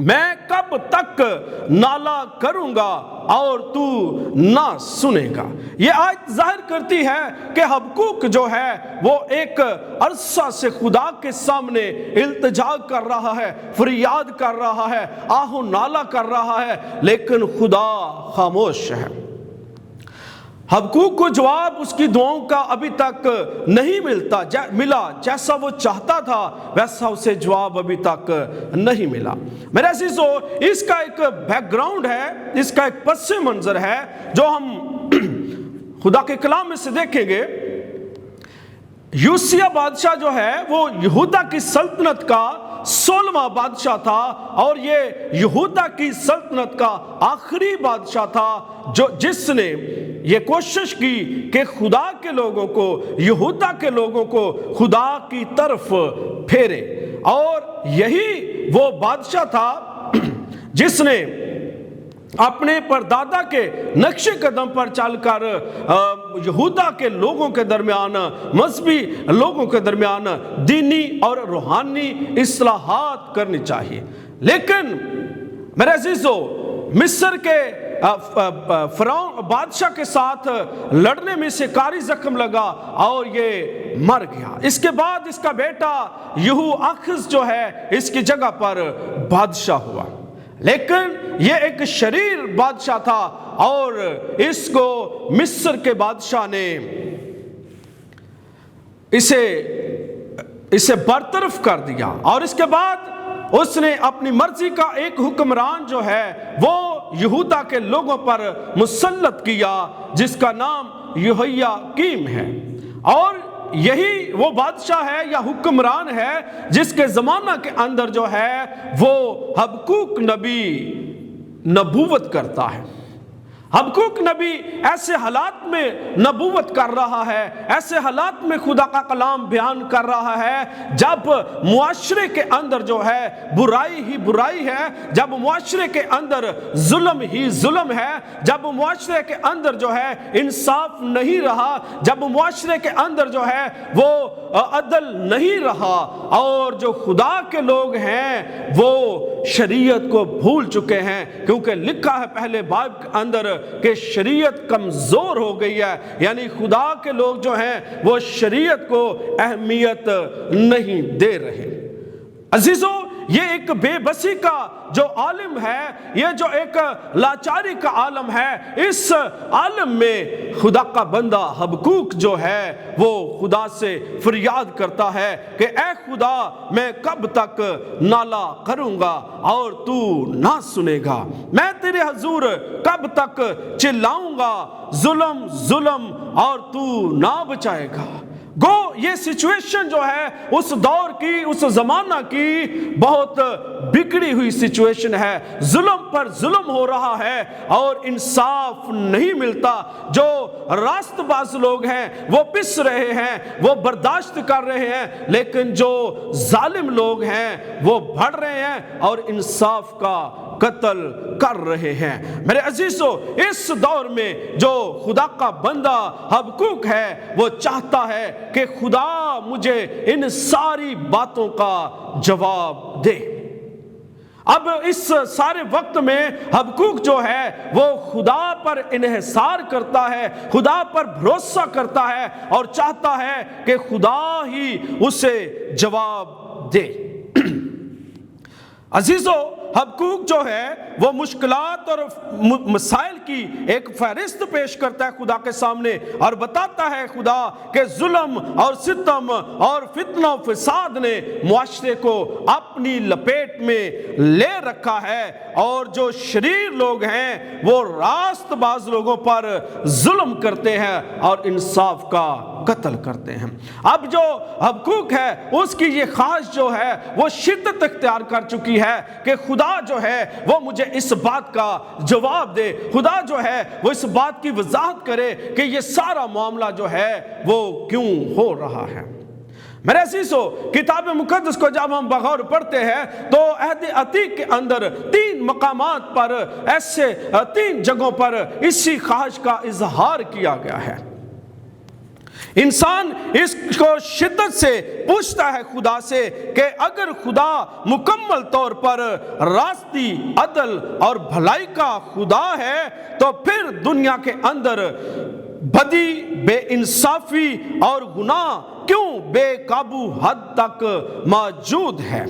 میں کب تک نالا کروں گا اور تو نہ سنے گا۔ یہ آیت ظاہر کرتی ہے کہ حبقوق جو ہے وہ ایک عرصہ سے خدا کے سامنے التجا کر رہا ہے، فریاد کر رہا ہے، آہ و نالا کر رہا ہے، لیکن خدا خاموش ہے۔ حبقوق کو جواب اس کی دعاؤں کا ابھی تک نہیں ملا، جیسا وہ چاہتا تھا ویسا اسے جواب ابھی تک نہیں ملا۔ میرے عزیزو، اس کا ایک بیک گراؤنڈ ہے، اس کا ایک پس منظر ہے جو ہم خدا کے کلام میں سے دیکھیں گے۔ یوسیہ بادشاہ جو ہے وہ یہودا کی سلطنت کا 16واں بادشاہ تھا، اور یہ یہودا کی سلطنت کا آخری بادشاہ تھا جس نے یہ کوشش کی کہ خدا کے لوگوں کو، یہودا کے لوگوں کو خدا کی طرف پھیرے۔ اور یہی وہ بادشاہ تھا جس نے اپنے پردادا کے نقش قدم پر چل کر یہودا کے لوگوں کے درمیان، مذہبی لوگوں کے درمیان دینی اور روحانی اصلاحات کرنی چاہیے۔ لیکن میرے عزیزو، مصر کے فرعون بادشاہ کے ساتھ لڑنے میں سے کاری زخم لگا اور یہ مر گیا۔ اس کے بعد اس کا بیٹا یہو آخز جو ہے اس کی جگہ پر بادشاہ ہوا، لیکن یہ ایک شریر بادشاہ تھا اور اس کو مصر کے بادشاہ نے اسے برطرف کر دیا، اور اس کے بعد اس نے اپنی مرضی کا ایک حکمران جو ہے وہ یہودا کے لوگوں پر مسلط کیا، جس کا نام یہویاکیم ہے۔ اور یہی وہ بادشاہ ہے یا حکمران ہے جس کے زمانہ کے اندر جو ہے وہ حبقوق نبی نبوت کرتا ہے۔ حبقوق نبی ایسے حالات میں نبوت کر رہا ہے، ایسے حالات میں خدا کا کلام بیان کر رہا ہے جب معاشرے کے اندر جو ہے برائی ہی برائی ہے، جب معاشرے کے اندر ظلم ہی ظلم ہے، جب معاشرے کے اندر جو ہے انصاف نہیں رہا، جب معاشرے کے اندر جو ہے وہ عدل نہیں رہا، اور جو خدا کے لوگ ہیں وہ شریعت کو بھول چکے ہیں، کیونکہ لکھا ہے پہلے باب کے اندر کہ شریعت کمزور ہو گئی ہے، یعنی خدا کے لوگ جو ہیں وہ شریعت کو اہمیت نہیں دے رہے۔ عزیزو، یہ ایک بے بسی کا جو عالم ہے، یہ جو ایک لاچاری کا عالم ہے، اس عالم میں خدا کا بندہ حبقوق جو ہے وہ خدا سے فریاد کرتا ہے کہ اے خدا، میں کب تک نالا کروں گا اور تو نہ سنے گا؟ میں تیرے حضور کب تک چلاؤں گا، ظلم ظلم اور تو نہ بچائے گا؟ گو یہ سچویشن جو ہے اس دور کی، اس زمانہ کی بہت بگڑی ہوئی سچویشن ہے۔ ظلم پر ظلم ہو رہا ہے اور انصاف نہیں ملتا۔ جو راست باز لوگ ہیں وہ پس رہے ہیں، وہ برداشت کر رہے ہیں، لیکن جو ظالم لوگ ہیں وہ بڑھ رہے ہیں اور انصاف کا قتل کر رہے ہیں۔ میرے عزیزو، اس دور میں جو خدا کا بندہ حبقوق ہے وہ چاہتا ہے کہ خدا مجھے ان ساری باتوں کا جواب دے۔ اب اس سارے وقت میں حبقوق جو ہے وہ خدا پر انحصار کرتا ہے، خدا پر بھروسہ کرتا ہے اور چاہتا ہے کہ خدا ہی اسے جواب دے۔ عزیزو، حبقوق جو ہے وہ مشکلات اور مسائل کی ایک فہرست پیش کرتا ہے خدا کے سامنے، اور بتاتا ہے خدا کہ ظلم اور ستم اور فتنہ و فساد نے معاشرے کو اپنی لپیٹ میں لے رکھا ہے، اور جو شریر لوگ ہیں وہ راست باز لوگوں پر ظلم کرتے ہیں اور انصاف کا قتل کرتے ہیں۔ اب جو حبقوق ہے اس کی یہ خواہش جو ہے وہ شدت اختیار کر چکی ہے کہ خدا جو ہے وہ مجھے اس بات کا جواب دے، خدا جو ہے وہ اس بات کی وضاحت کرے کہ یہ سارا معاملہ جو ہے وہ کیوں ہو رہا ہے۔ میرے عزیزو، کتاب مقدس کو جب ہم بغور پڑھتے ہیں تو عہد عتیق کے اندر 3 مقامات پر، ایسے 3 جگہوں پر اسی خواہش کا اظہار کیا گیا ہے۔ انسان اس کو شدت سے پوچھتا ہے خدا سے کہ اگر خدا مکمل طور پر راستی، عدل اور بھلائی کا خدا ہے تو پھر دنیا کے اندر بدی، بے انصافی اور گناہ کیوں بے قابو حد تک موجود ہے؟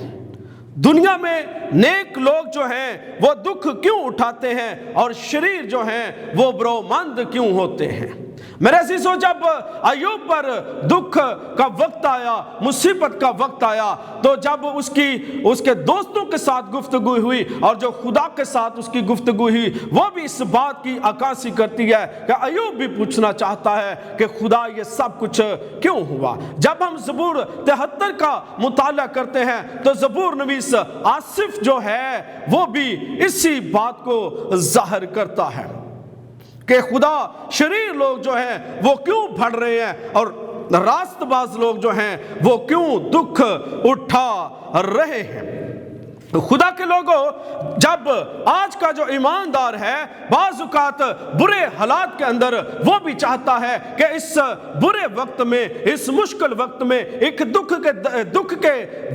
دنیا میں نیک لوگ جو ہیں وہ دکھ کیوں اٹھاتے ہیں اور شریر جو ہیں وہ برومند کیوں ہوتے ہیں؟ میرے عزیزو، جب ایوب پر دکھ کا وقت آیا، مصیبت کا وقت آیا، تو جب اس کے دوستوں کے ساتھ گفتگو ہوئی اور جو خدا کے ساتھ اس کی گفتگو ہوئی، وہ بھی اس بات کی عکاسی کرتی ہے کہ ایوب بھی پوچھنا چاہتا ہے کہ خدا یہ سب کچھ کیوں ہوا؟ جب ہم زبور 73 کا مطالعہ کرتے ہیں تو زبور نویس آصف جو ہے وہ بھی اسی بات کو ظاہر کرتا ہے کہ خدا شریر لوگ جو ہیں وہ کیوں بڑھ رہے ہیں اور راست باز لوگ جو ہیں وہ کیوں دکھ اٹھا رہے ہیں۔ خدا کے لوگوں، جب آج کا جو ایماندار ہے بعض اوقات برے حالات کے اندر وہ بھی چاہتا ہے کہ اس برے وقت میں، اس مشکل وقت میں، ایک دکھ کے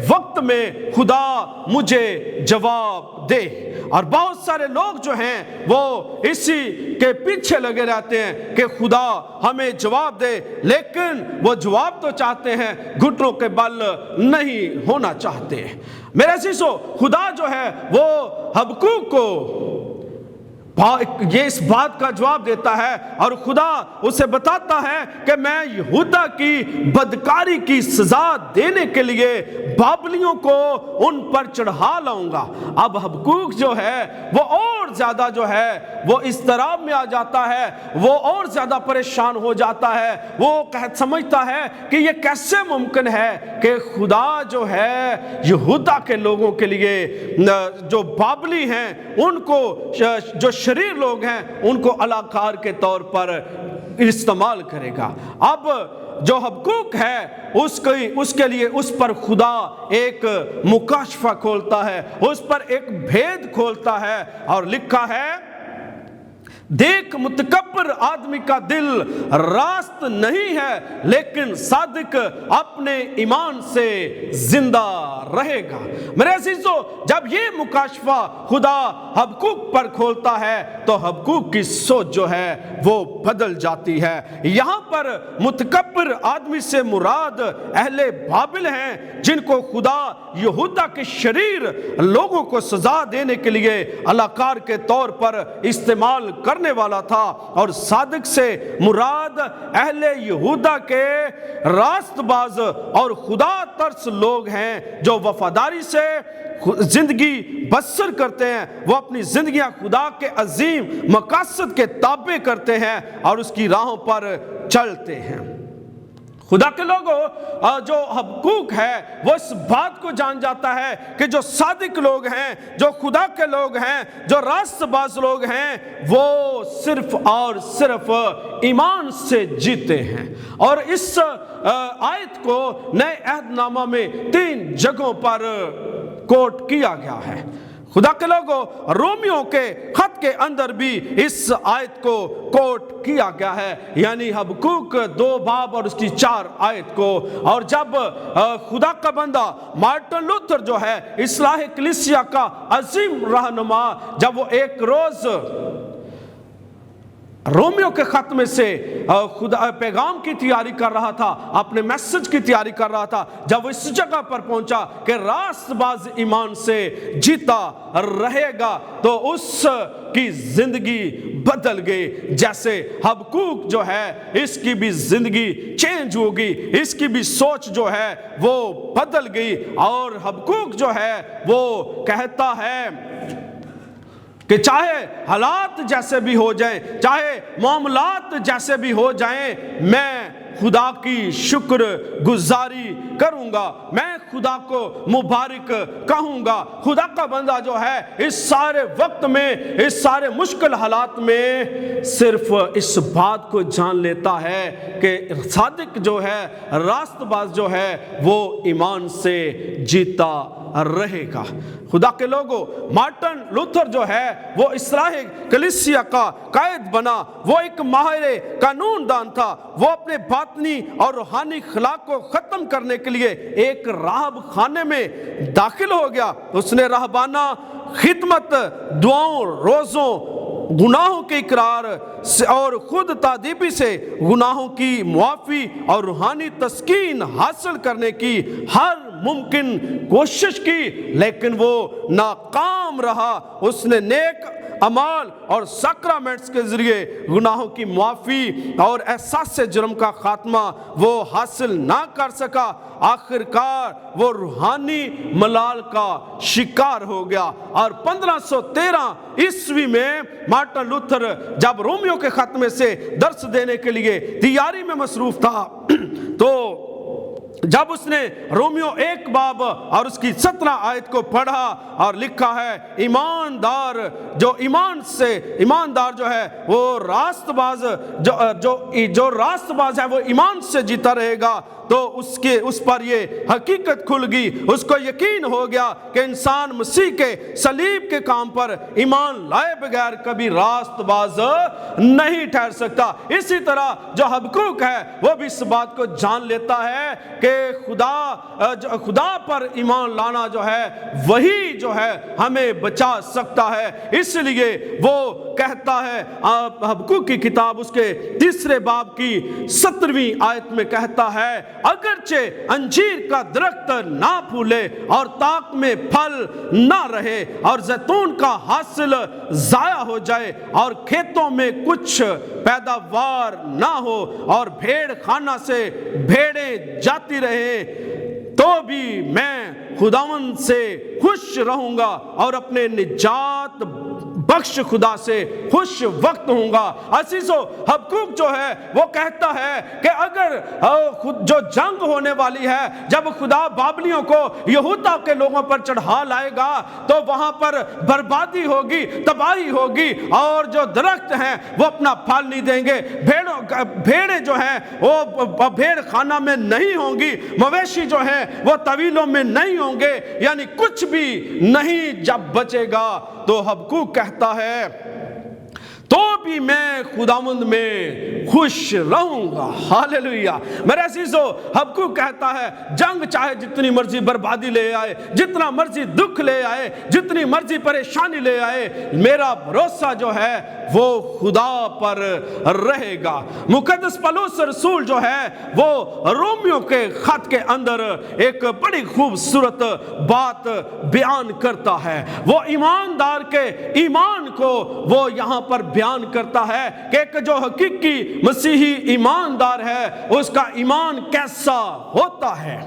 وقت میں خدا مجھے جواب دے، اور بہت سارے لوگ جو ہیں وہ اسی کے پیچھے لگے رہتے ہیں کہ خدا ہمیں جواب دے، لیکن وہ جواب تو چاہتے ہیں، گھٹنوں کے بل نہیں ہونا چاہتے۔ میرے عزیزو، خدا جو ہے وہ حبقوق کو یہ اس بات کا جواب دیتا ہے اور خدا اسے بتاتا ہے کہ میں یہودا کی بدکاری کی سزا دینے کے لیے بابلیوں کو ان پر چڑھا لاؤں گا۔ اب حبقوق جو ہے وہ اور زیادہ جو ہے وہ اضطراب میں آ جاتا ہے، وہ اور زیادہ پریشان ہو جاتا ہے، وہ سمجھتا ہے کہ یہ کیسے ممکن ہے کہ خدا جو ہے یہودا کے لوگوں کے لیے جو بابلی ہیں ان کو، جو شریر لوگ ہیں ان کو علاقار کے طور پر استعمال کرے گا۔ اب جو حبقوق ہے اس کے لیے اس پر خدا ایک مکاشفہ کھولتا ہے، اس پر ایک بھید کھولتا ہے اور لکھا ہے، دیکھ متکبر آدمی کا دل راست نہیں ہے لیکن صادق اپنے ایمان سے زندہ رہے گا۔ میرے عزیزو، جب یہ مکاشفہ خدا حبقوق پر کھولتا ہے تو حبقوق کی سوچ جو ہے وہ بدل جاتی ہے۔ یہاں پر متکبر آدمی سے مراد اہل بابل ہیں جن کو خدا یہودا کے شریر لوگوں کو سزا دینے کے لیے علاقار کے طور پر استعمال کرنے والا تھا، اور صادق سے مراد اہل یہودا کے راست باز اور خدا ترس لوگ ہیں جو وفاداری سے زندگی بسر کرتے ہیں، وہ اپنی زندگیاں خدا کے عظیم مقاصد کے تابع کرتے ہیں اور اس کی راہوں پر چلتے ہیں۔ خدا کے لوگوں، جو حبقوق ہے وہ اس بات کو جان جاتا ہے کہ جو صادق لوگ ہیں، جو خدا کے لوگ ہیں، جو راست باز لوگ ہیں، وہ صرف اور صرف ایمان سے جیتے ہیں۔ اور اس آیت کو نئے عہد نامہ میں 3 جگہوں پر کوٹ کیا گیا ہے۔ خدا کے لوگوں، رومیوں کے خط کے اندر بھی اس آیت کو کوٹ کیا گیا ہے، یعنی حبقوق 2 باب اور اس کی 4 آیت کو۔ اور جب خدا کا بندہ مارٹن لوتھر جو ہے اصلاح کلیسیا کا عظیم رہنما، جب وہ ایک روز رومیوں کے خط میں سے خدا پیغام کی تیاری کر رہا تھا، اپنے میسج کی تیاری کر رہا تھا، جب وہ اس جگہ پر پہنچا کہ راست باز ایمان سے جیتا رہے گا، تو اس کی زندگی بدل گئی۔ جیسے حبقوق جو ہے اس کی بھی زندگی چینج ہوگی، اس کی بھی سوچ جو ہے وہ بدل گئی، اور حبقوق جو ہے وہ کہتا ہے کہ چاہے حالات جیسے بھی ہو جائیں، چاہے معاملات جیسے بھی ہو جائیں، میں خدا کی شکر گزاری کروں گا، میں خدا کو مبارک کہوں گا۔ خدا کا بندہ جو ہے اس سارے وقت میں، اس سارے مشکل حالات میں صرف اس بات کو جان لیتا ہے کہ صادق جو ہے، راست باز جو ہے، وہ ایمان سے جیتا رہے گا۔ خدا کے لوگوں، مارٹن لوتھر جو ہے وہ اصلاح کلیسیا کا قائد بنا، وہ ایک ماہر قانون دان تھا۔ وہ اپنے باطنی اور روحانی اخلاق کو ختم کرنے کے لیے ایک راہب خانے میں داخل ہو گیا۔ اس نے راہبانہ خدمت، دعاؤں، روزوں، گناہوں کے اقرار اور خود تادیبی سے گناہوں کی معافی اور روحانی تسکین حاصل کرنے کی ہر ممکن کوشش کی، لیکن وہ ناکام رہا۔ اس نے نیک اعمال اور سیکرامنٹس کے ذریعے گناہوں کی معافی اور احساس جرم کا خاتمہ وہ حاصل نہ کر سکا۔ آخرکار وہ روحانی ملال کا شکار ہو گیا، اور 1513 عیسوی میں مارٹن لوتھر جب رومیو کے خط میں سے درس دینے کے لیے تیاری میں مصروف تھا، تو جب اس نے رومیو 1 باب اور اس کی 17 آیت کو پڑھا اور لکھا ہے، ایماندار جو ہے وہ راست باز جو راست باز ہے وہ ایمان سے جیتا رہے گا، تو اس پر یہ حقیقت کھل گئی۔ اس کو یقین ہو گیا کہ انسان مسیح کے صلیب کے کام پر ایمان لائے بغیر کبھی راست باز نہیں ٹھہر سکتا۔ اسی طرح جو حبقوق ہے وہ بھی اس بات کو جان لیتا ہے کہ خدا پر ایمان لانا جو ہے وہی جو ہے ہمیں بچا سکتا ہے۔ اس لیے وہ کہتا ہے، حبقوق کی کتاب اس کے 3 باب کی 17ویں آیت میں کہتا ہے، اگرچہ انجیر کا درخت نہ پھولے اور طاق میں پھل نہ رہے اور زیتون کا حاصل ضائع ہو جائے اور کھیتوں میں کچھ پیداوار نہ ہو اور بھیڑ خانہ سے بھیڑیں جاتی رہے، تو بھی میں خداوند سے خوش رہوں گا اور اپنے نجات بخش خدا سے خوش وقت ہوں گا۔ عزیزو، حبقوق جو ہے وہ کہتا ہے کہ اگر جو جنگ ہونے والی ہے، جب خدا بابلیوں کو یہودا کے لوگوں پر چڑھا لائے گا تو وہاں پر بربادی ہوگی، تباہی ہوگی، اور جو درخت ہیں وہ اپنا پھل نہیں دیں گے، بھیڑیں جو ہیں وہ بھیڑ خانہ میں نہیں ہوں گی، مویشی جو ہیں وہ طویلوں میں نہیں ہوں گے، یعنی کچھ بھی نہیں جب بچے گا۔ تو حبقوق کہتا ہے، تو بھی میں خداوند میں خوش رہوں گا۔ ہاللیلویہ۔ میرے عزیزو، حبقوق کہتا ہے جنگ چاہے جتنی مرضی بربادی لے آئے، جتنا مرضی دکھ لے آئے، جتنی مرضی پریشانی لے آئے، میرا بھروسہ جو ہے وہ خدا پر رہے گا۔ مقدس پولس رسول جو ہے وہ رومیو کے خط کے اندر ایک بڑی خوبصورت بات بیان کرتا ہے۔ وہ ایماندار کے ایمان کو وہ یہاں پر بیان کرتا ہے کہ ایک جو حقیقی مسیحی ایماندار ہے اس کا ایمان کیسا ہوتا ہے۔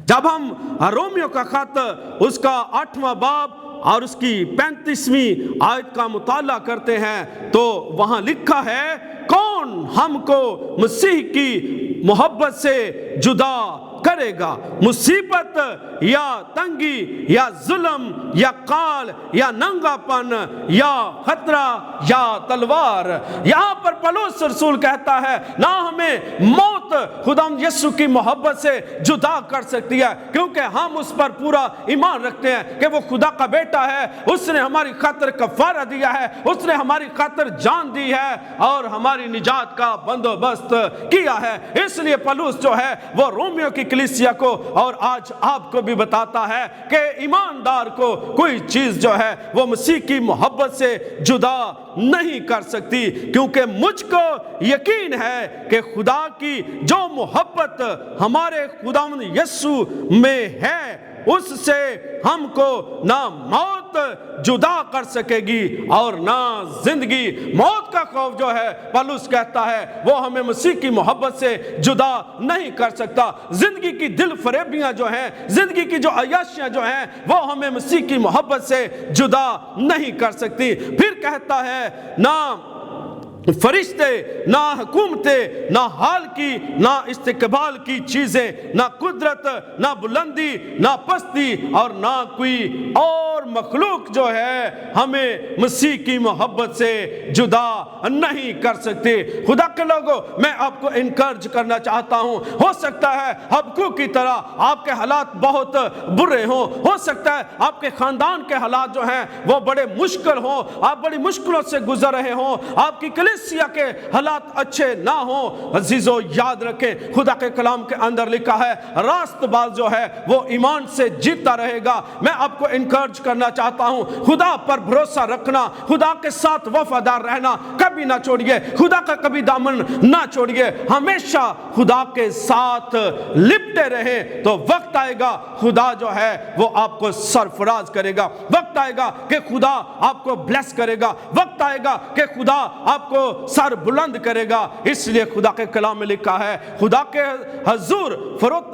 جب ہم رومیو کا خط اس کا 8واں باب اور اس کی 35ویں آیت کا مطالعہ کرتے ہیں تو وہاں لکھا ہے، کون ہم کو مسیح کی محبت سے جدا کرے گا؟ مصیبت یا تنگی یا ظلم یا قال یا ننگا پن یا خطرہ یا تلوار۔ یہاں پر پولس رسول کہتا ہے نہ ہمیں موت خداوند یسوع کی محبت سے جدا کر سکتی ہے، کیونکہ ہم اس پر پورا ایمان رکھتے ہیں کہ وہ خدا کا بیٹا ہے، اس نے ہماری خاطر کفارہ دیا ہے، اس نے ہماری خاطر جان دی ہے اور ہماری نجات کا بندوبست کیا ہے۔ اس لیے پولس جو ہے وہ رومیو کی کلیسیا کو اور آج آپ کو بھی بتاتا ہے کہ ایماندار کو کوئی چیز جو ہے وہ مسیح کی محبت سے جدا نہیں کر سکتی، کیونکہ مجھ کو یقین ہے کہ خدا کی جو محبت ہمارے خداوند یسوع میں ہے اس سے ہم کو نہ موت جدا کر سکے گی اور نہ زندگی۔ موت کا خوف جو ہے پولس کہتا ہے وہ ہمیں مسیح کی محبت سے جدا نہیں کر سکتا۔ زندگی کی دل فریبیاں جو ہیں، زندگی کی جو عیاشیاں جو ہیں وہ ہمیں مسیح کی محبت سے جدا نہیں کر سکتی۔ پھر کہتا ہے نہ فرشتے، نہ حکومتیں، نہ حال کی نہ استقبال کی چیزیں، نہ قدرت، نہ بلندی، نہ پستی، اور نہ کوئی اور مخلوق جو ہے ہمیں مسیح کی محبت سے جدا نہیں کر سکتے۔ خدا کے لوگوں، میں آپ کو انکرج کرنا چاہتا ہوں، ہو سکتا ہے حبقوق کی طرح آپ کے حالات بہت برے ہوں، ہو سکتا ہے آپ کے خاندان کے حالات جو ہیں وہ بڑے مشکل ہوں، آپ بڑی مشکلوں سے گزر رہے ہوں، آپ کی کلیسیا کے حالات اچھے نہ ہوں۔ عزیزو، یاد رکھیں خدا کے کلام کے اندر لکھا ہے راست باز جو ہے وہ ایمان سے جیتا رہے گا۔ میں آپ کو انکرج کرنا چاہتا ہوں، خدا پر بھروسہ رکھنا، خدا کے ساتھ وفادار رہنا کبھی نہ چھوڑیے، خدا کا کبھی دامن نہ چھوڑیے، ہمیشہ خدا کے ساتھ لپٹے رہیں، تو وقت آئے گا خدا جو ہے وہ آپ کو سرفراز کرے گا، وقت آئے گا کہ خدا آپ کو بلیس کرے گا، وقت آئے گا کہ خدا آپ کو سر بلند کرے گا۔ اس لیے خدا کے کلام میں لکھا ہے خدا کے حضور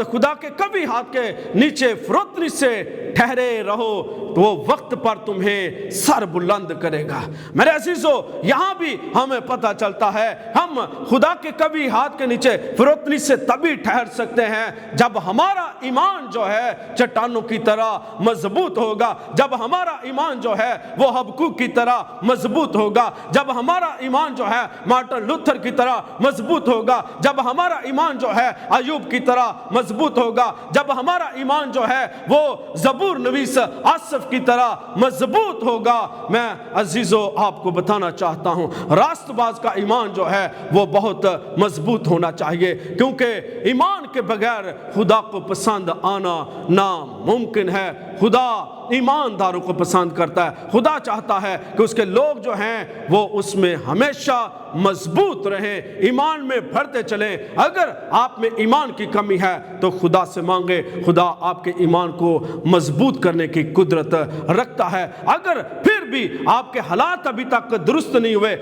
خدا کے کبھی ہاتھ کے نیچے فروتنی سے ٹھہرے رہو، تو وہ وقت پر تمہیں سر بلند کرے گا۔ میرے عزیزو، یہاں بھی ہمیں پتہ چلتا ہے ہم خدا کے کبھی ہاتھ کے نیچے فروتنی سے تبھی ٹھہر سکتے ہیں جب ہمارا ایمان جو ہے چٹانوں کی طرح مضبوط ہوگا، جب ہمارا ایمان جو ہے وہ حبقوق کی طرح مضبوط ہوگا، جب ہمارا ایمان جو ہے مارٹن لوتھر کی طرح مضبوط ہوگا، جب ہمارا ایمان جو ہے ایوب کی طرح مضبوط ہوگا، جب ہمارا ایمان جو ہے وہ زبور نویس آصف کی طرح مضبوط ہوگا۔ میں عزیزو آپ کو بتانا چاہتا ہوں راست باز کا ایمان جو ہے وہ بہت مضبوط ہونا چاہیے، کیونکہ ایمان کے بغیر خدا کو پسند آنا ناممکن ہے۔ خدا ایمانداروں کو پسند کرتا ہے، خدا چاہتا ہے کہ اس کے لوگ جو ہیں وہ اس میں ہمیشہ مضبوط رہیں، ایمان میں بڑھتے چلیں۔ اگر آپ میں ایمان کی کمی ہے تو خدا سے مانگے، خدا آپ کے ایمان کو مضبوط کرنے کی قدرت رکھتا ہے۔ اگر پھر بھی آپ کے حالات ابھی تک درست نہیں ہوئے،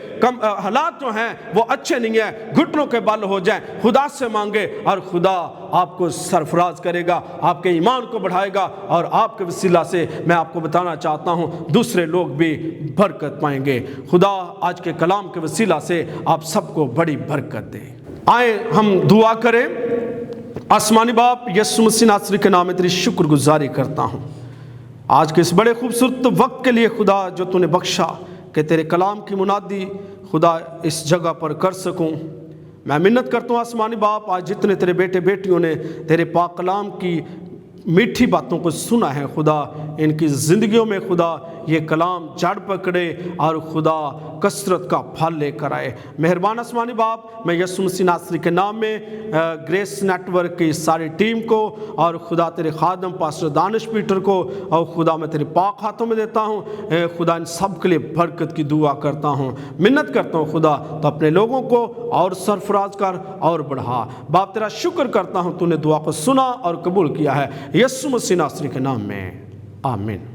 حالات جو ہیں وہ اچھے نہیں ہیں، گھٹنوں کے بل ہو جائیں، خدا سے مانگے اور خدا آپ کو سرفراز کرے گا، آپ کے ایمان کو بڑھائے گا، اور آپ کے وسیلہ سے میں آپ کو بتانا چاہتا ہوں دوسرے لوگ بھی برکت پائیں گے۔ خدا آج کے کلام کے وسیلہ سے آپ سب کو بڑی برکت دے۔ آئیں ہم دعا کریں۔ آسمانی باپ، یسوع مسیح ناصری کے نام میں تیری شکر گزاری کرتا ہوں آج کے اس بڑے خوبصورت وقت کے لیے خدا جو تو نے بخشا کہ تیرے کلام کی منادی خدا اس جگہ پر کر سکوں۔ میں منت کرتا ہوں آسمانی باپ، آج جتنے تیرے بیٹے بیٹیوں نے تیرے پاک کلام کی میٹھی باتوں کو سنا ہے، خدا ان کی زندگیوں میں خدا یہ کلام جڑ پکڑے اور خدا کثرت کا پھل لے کر آئے۔ مہربان آسمانی باپ، میں یسوع مسیح ناصری کے نام میں گریس نیٹ ورک کی ساری ٹیم کو اور خدا تیرے خادم پاسٹر دانش پیٹر کو اور خدا میں تیرے پاک ہاتھوں میں دیتا ہوں۔ خدا ان سب کے لیے برکت کی دعا کرتا ہوں، منت کرتا ہوں خدا تو اپنے لوگوں کو اور سرفراز کر اور بڑھا۔ باپ تیرا شکر کرتا ہوں تو نے دعا کو سنا اور قبول کیا ہے، یسوع مسیح ناصری کے نام میں آمین۔